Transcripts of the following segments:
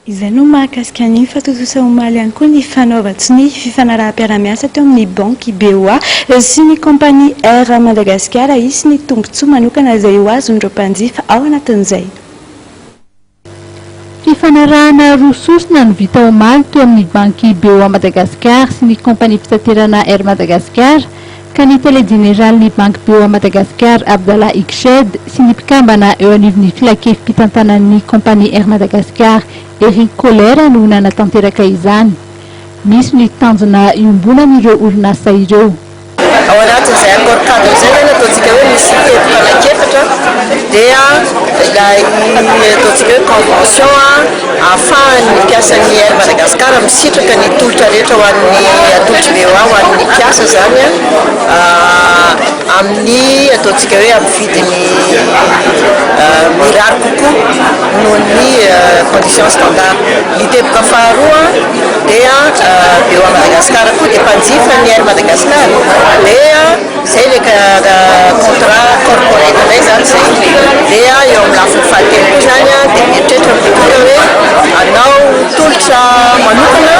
Izay no mahakasika ny fatotosa omaly ihany koa ny fanaovatsy ny fifanaraha-piaramiasa teo amin'ny banky BOA sy ny kompania Air Madagascar isy ny tombotsoa manokana izay ho azon'ireo mpanjifa ao anatin'izay. Fifanarahana roa sosona no vita omaly teo amin'ny banky BOA Madagascar sy ny kompania fitaterana Air Madagascar ka ny télé-général-ny banky BOA Madagascar Abdallah Ikshed sy ny mpikambana eo anivon'ny filakefy mpitantanan'ny kompania Air Madagascar Eric Colère no nanatanteraka izany. Misy ny tanjona iombonan'ireo orinasa ireo. Ao anatin'izay accord cadre izay ataontsika hoe misy teboka dia ilay ataontsika hoe convention ahafahan'ny mpiasan'ny Air Madagascar misitraka ny tolotra rehetra ho an'ny atolotry BOA ho an'ny mpiasa zany amin'ny ataontsika hoe amin'ny vidiny mirary kokoa noho ny condition standard. Ny teboka faharoa dia BOA Madagascar koa dia mpanjifa ny Air Madagascar dia zay le contrat corporate indray zany zay dia eo amin'ny lafiny fahatelo koa zany dia mieritreritra mitondra hoe anao tolotra manokana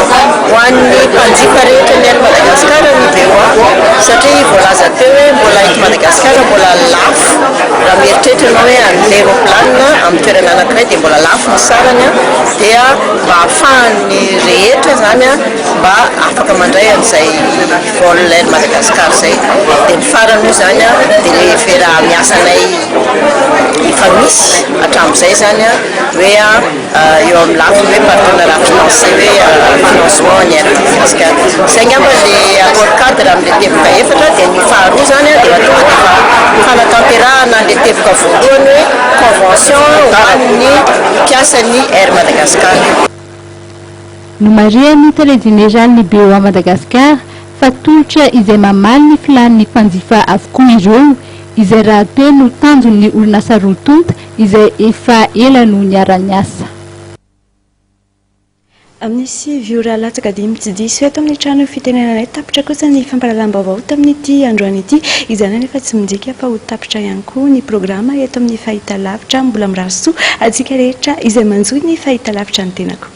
ho an'ny mpanjifa rehetra ny Air Madagascar ny BOA satria voalaza teo hoe mbola eto Madagascar mbola lafo raha mieritreritra ianao hoe andeha aeroplanina amin'ny toerana anankiray dia mbola lafo ny sarany dia mba ahafahan'ny rehetra zany mba afaka mandray an'izay vol Air Madagascar zay dia ny farany moa zany dia le fera miasanay efa misy hatramin'izay zany hoe eo amin'ny lafiny hoe partenariat financier hoe financement ny Air Madagascar. Zay angamba le accord cadre amin'le teboka efatra dia ny faharoa zany dia tonga dia fanatanterahana le teboka voalohany hoe convention ho an'ny mpiasan'ny Air Madagascar. Nomarian'ny télé-général-ny BOA Madagascar fa tolotra izay mamaly ny filan'ny mpanjifa avokoa ireo izay raha teo no tanjon'ny orinasa roa tonta izay efa ela no niara-ny asa. Amin'isy viora latsaka dimy mitsidisy eto amin'ny trano fitenenanay tapitra kosa ny fampalalam-baovao tamin'ity androany ity izany nefa tsy minjika fa ho tapitra ihany koa ny programa eto amin'ny fahitalavitra mbola mirary soa antsika rehetra izay manjoy ny fahitalavitra ny tenako.